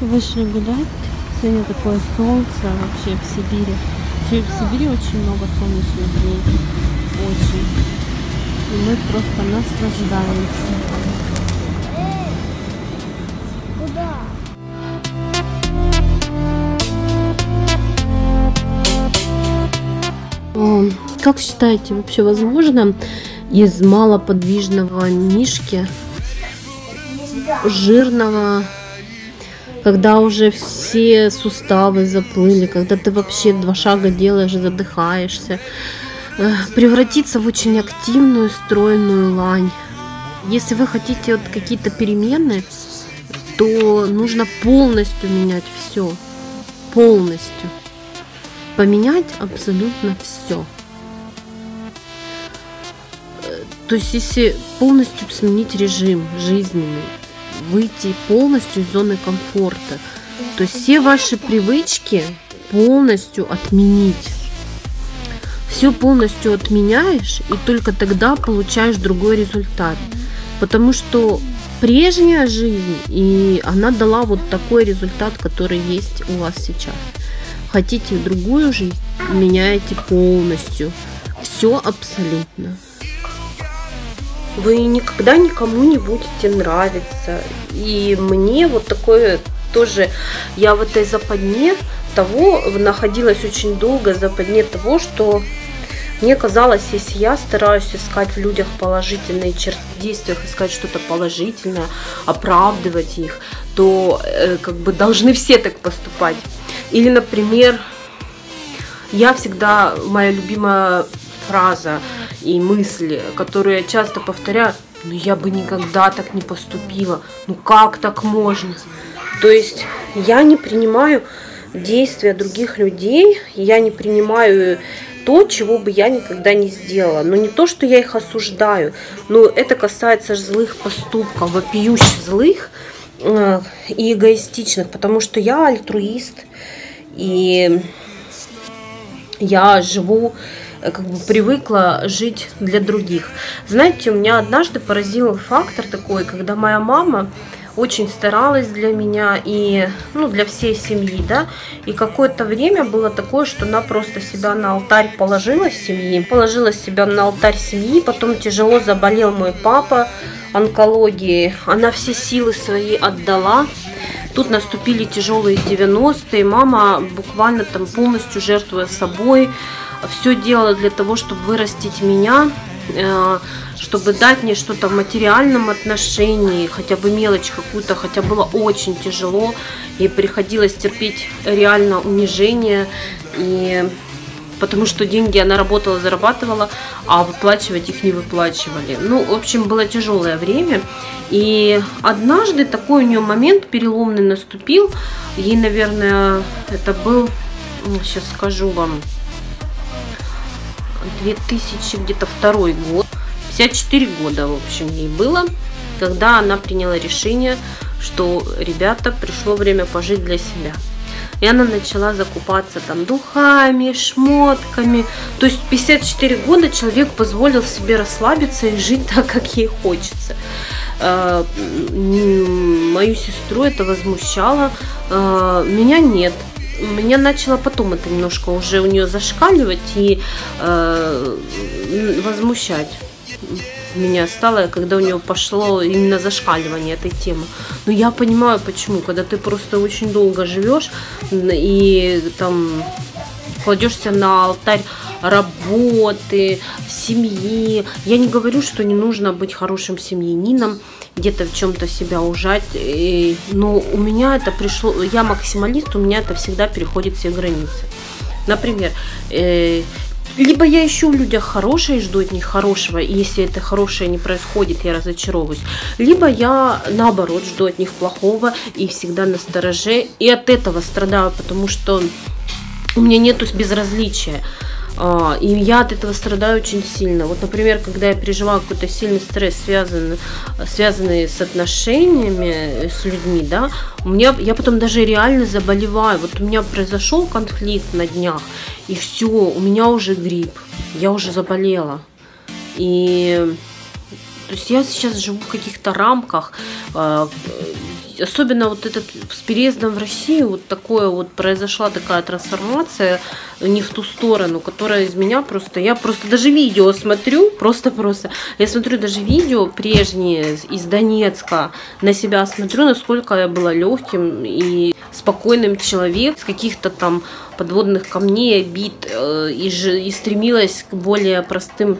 Вышли гулять. Сегодня такое солнце вообще в Сибири. Вообще в Сибири очень много солнечных дней. Очень. И мы просто наслаждаемся. Куда? Как считаете, вообще возможно из малоподвижного мишки, жирного, когда уже все суставы заплыли, когда ты вообще 2 шага делаешь и задыхаешься, превратиться в очень активную, стройную лань? Если вы хотите вот какие-то перемены, то нужно полностью менять все. Полностью. Поменять абсолютно все. То есть, если полностью сменить режим жизненный, выйти полностью из зоны комфорта, то есть все ваши привычки полностью отменить. Все полностью отменяешь, и только тогда получаешь другой результат. Потому что прежняя жизнь, и она дала вот такой результат, который есть у вас сейчас. Хотите другую жизнь, меняете полностью. Все абсолютно. Вы никогда никому не будете нравиться. И мне вот такое тоже, я в этой западне того, находилась очень долго в западне того, что мне казалось, если я стараюсь искать в людях положительные черты, в действиях искать что-то положительное, оправдывать их, то как бы должны все так поступать. Или, например, моя любимая фраза и мысли, которые я часто повторяю: ну я бы никогда так не поступила, ну как так можно? То есть я не принимаю действия других людей, я не принимаю то, чего бы я никогда не сделала. Но не то, что я их осуждаю, но это касается злых поступков, вопиюще злых и эгоистичных, потому что я альтруист, и я живу, как бы привыкла жить для других. Знаете, у меня однажды поразил фактор такой, когда моя мама очень старалась для меня и для всей семьи, да, и какое-то время было такое, что она просто себя на алтарь положила себя на алтарь семьи, потом тяжело заболел мой папа онкологией, она все силы свои отдала. Тут наступили тяжелые 90-е, мама буквально там полностью жертвуя собой, все делала для того, чтобы вырастить меня, чтобы дать мне что-то в материальном отношении, хотя бы мелочь какую-то, хотя было очень тяжело, и приходилось терпеть реально унижение, и потому что деньги она работала, зарабатывала, а выплачивать их не выплачивали. Ну, в общем, было тяжелое время, и однажды такой у нее момент переломный наступил, ей, наверное, это был, сейчас скажу вам, 2002 год, 54 года, в общем, ей было, когда она приняла решение, что, ребята, пришло время пожить для себя. И она начала закупаться там духами, шмотками. То есть в 54 года человек позволил себе расслабиться и жить так, как ей хочется. Мою сестру это возмущало, меня нет. Меня начало потом это немножко уже у нее зашкаливать и возмущать. Меня стало, когда у нее пошло именно зашкаливание этой темы. Но я понимаю, почему. Когда ты просто очень долго живешь и там кладешься на алтарь работы, семьи. Я не говорю, что не нужно быть хорошим семьянином, где-то в чем-то себя ужать. Но у меня это пришло, я максималист, у меня это всегда переходит все границы. Например, либо я ищу в людях хорошее и жду от них хорошего, и если это хорошее не происходит, я разочаровываюсь. Либо я, наоборот, жду от них плохого и всегда настороже, и от этого страдаю, потому что у меня нету безразличия. И я от этого страдаю очень сильно. Вот, например, когда я переживаю какой-то сильный стресс, связанный с отношениями с людьми, да, я потом даже реально заболеваю. Вот у меня произошел конфликт на днях, и все, у меня уже грипп, я уже заболела. И то есть я сейчас живу в каких-то рамках, есть особенно вот этот с переездом в Россию вот такое вот произошла такая трансформация не в ту сторону, которая из меня просто, я просто даже видео смотрю, просто, я смотрю даже видео прежние из Донецка, на себя смотрю, насколько я была легким и спокойным человеком, с каких-то там подводных камней, обид, и стремилась к более простым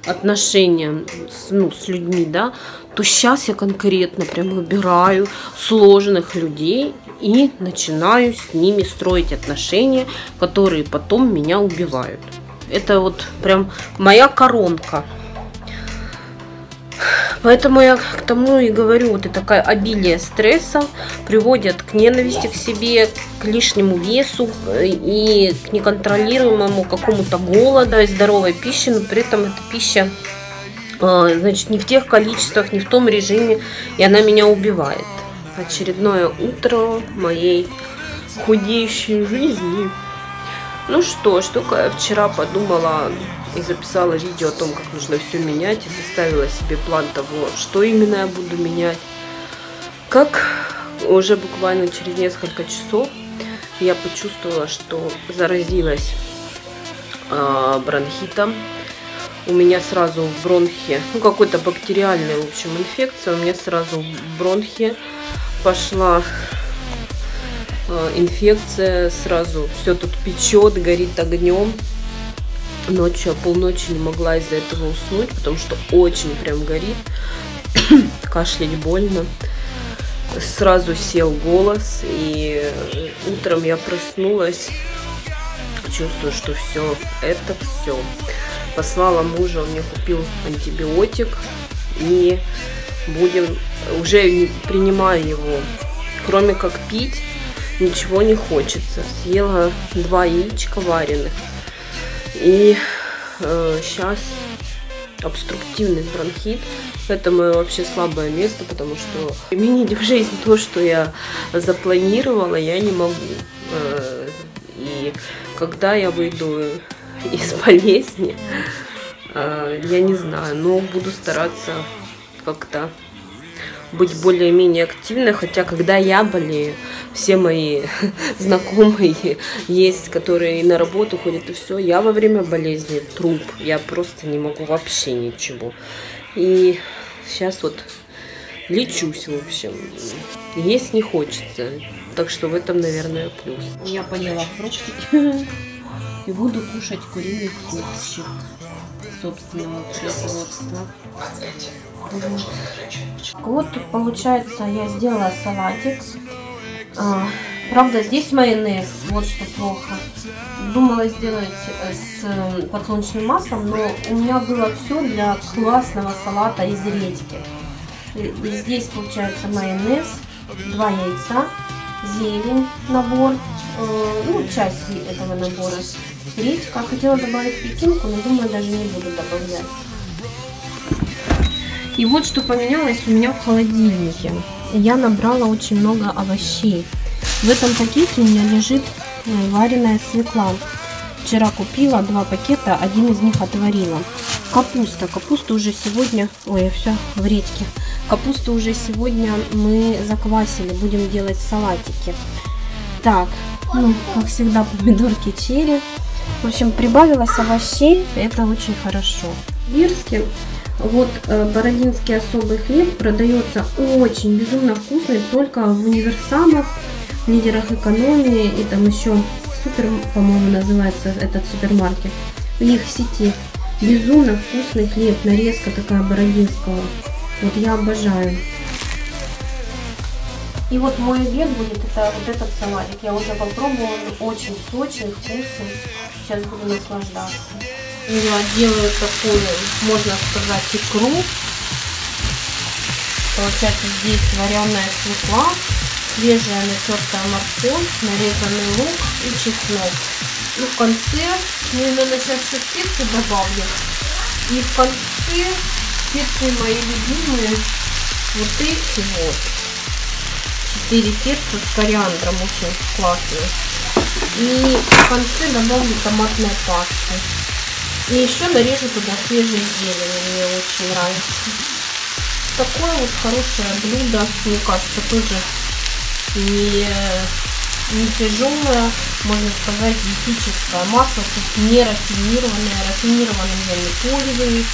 отношениям с людьми, да, то сейчас я конкретно прям выбираю сложных людей и начинаю с ними строить отношения, которые потом меня убивают. Это вот прям моя коронка. Поэтому я к тому и говорю, вот это такое обилие стресса приводит к ненависти к себе, к лишнему весу и к неконтролируемому какому-то голоду и здоровой пищи, но при этом эта пища, значит, не в тех количествах, не в том режиме, и она меня убивает. Очередное утро моей худеющей жизни. Ну что ж, только я вчера подумала и записала видео о том, как нужно все менять, и составила себе план того, что именно я буду менять. Как уже буквально через несколько часов я почувствовала, что заразилась бронхитом. У меня сразу в бронхе, ну какой-то бактериальная, в общем, инфекция, у меня сразу в бронхе пошла инфекция, сразу все тут печет, горит огнем. Ночью, полночи не могла из-за этого уснуть, потому что очень прям горит, кашлять больно. Сразу сел голос, и утром я проснулась, чувствую, что все, это все. Послала мужа, он мне купил антибиотик, и уже не принимаю его, кроме как пить, ничего не хочется. Съела 2 яичка вареных. И сейчас обструктивный бронхит. Это мое вообще слабое место, потому что применить в жизнь то, что я запланировала, я не могу. И когда я выйду из болезни, я не знаю, но буду стараться как-то быть более-менее активной, хотя когда я болею, все мои знакомые есть, которые на работу ходят, и все, я во время болезни труп, я просто не могу вообще ничего. И сейчас вот лечусь, в общем, есть не хочется, так что в этом, наверное, плюс. Я поела фруктики и буду кушать куриный супчик собственного производства. Вот тут получается, я сделала салатик. Правда, здесь майонез, вот что плохо. Думала сделать с подсолнечным маслом, но у меня было все для классного салата из редьки. И здесь получается майонез, 2 яйца, зелень, набор, ну, часть этого набора. Редька. Хотела добавить пекинку, но думаю, даже не буду добавлять. И вот что поменялось у меня в холодильнике. Я набрала очень много овощей. В этом пакете у меня лежит вареная свекла. Вчера купила 2 пакета, один из них отварила. Капуста. Капусту уже сегодня... Ой, я все в редьке. Капусту уже сегодня мы заквасили. Будем делать салатики. Так, ну, как всегда, помидорки черри. В общем, прибавилось овощей. Это очень хорошо. В Бирске вот бородинский особый хлеб продается очень безумно вкусный, только в универсамах, в лидерах экономии, и там еще супер, по-моему, называется этот супермаркет, в их сети. Безумно вкусный хлеб, нарезка такая бородинского. Вот я обожаю. И вот мой обед будет это вот этот салатик. Я уже попробовала, он очень сочный, вкусный. Сейчас буду наслаждаться. Я делаю такую, можно сказать, икру. Получается, здесь вареная свекла, свежая натертая морковь, нарезанный лук и чеснок. И в конце, ну, наверное, сейчас еще специи добавлю. И в конце специи мои любимые, вот эти вот. 4 перца с кориандром, очень классные. И в конце добавлю томатной пасты. И еще нарежу туда свежие зелени, мне очень нравится. такое вот хорошее блюдо, мне кажется, тоже не тяжелое, можно сказать, диетическое. Масло тут не рафинированное, рафинированным я не пользуюсь.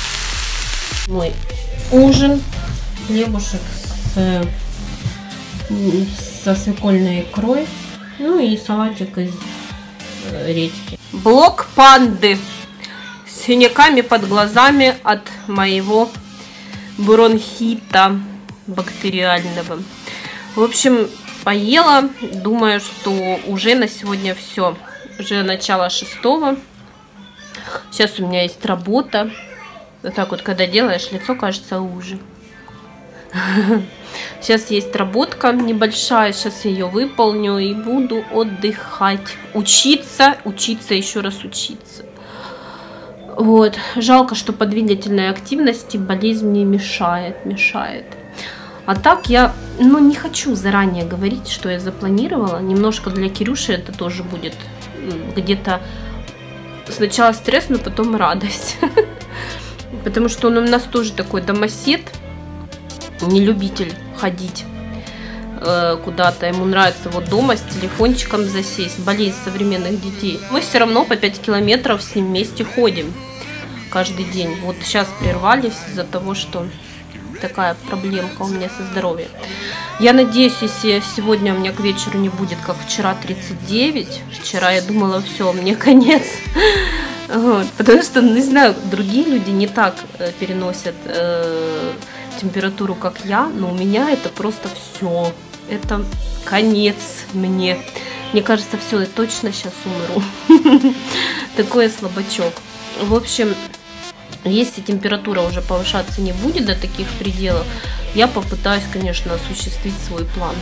Мой ужин, хлебушек со свекольной икрой, ну и салатик из редьки. Блок панды с синяками под глазами от моего бронхита бактериального. В общем, поела, думаю, что уже на сегодня все. Уже начало 6-го. Сейчас у меня есть работа. Вот так вот, когда делаешь, лицо кажется уже. Сейчас есть работка небольшая, сейчас я ее выполню и буду отдыхать. Учиться, еще раз учиться. Вот. Жалко, что по двигательной активности болезнь мне мешает. А так я, не хочу заранее говорить, что я запланировала. Немножко для Кирюши это тоже будет где-то сначала стресс, но потом радость. Потому что он у нас тоже такой домосед, не любитель ходить куда-то. Ему нравится вот дома с телефончиком засесть. Болезнь современных детей. Мы все равно по 5 километров с ним вместе ходим каждый день. Вот сейчас прервались из-за того, что такая проблемка у меня со здоровьем. Я надеюсь, если сегодня у меня к вечеру не будет, как вчера, 39. Вчера я думала, все, мне конец. Вот, потому что, не знаю, другие люди не так переносят температуру, как я, но у меня это просто все. Это конец мне. Мне кажется, все, я точно сейчас умру. Такой слабачок. В общем, если температура уже повышаться не будет до таких пределов, я попытаюсь, конечно, осуществить свой план.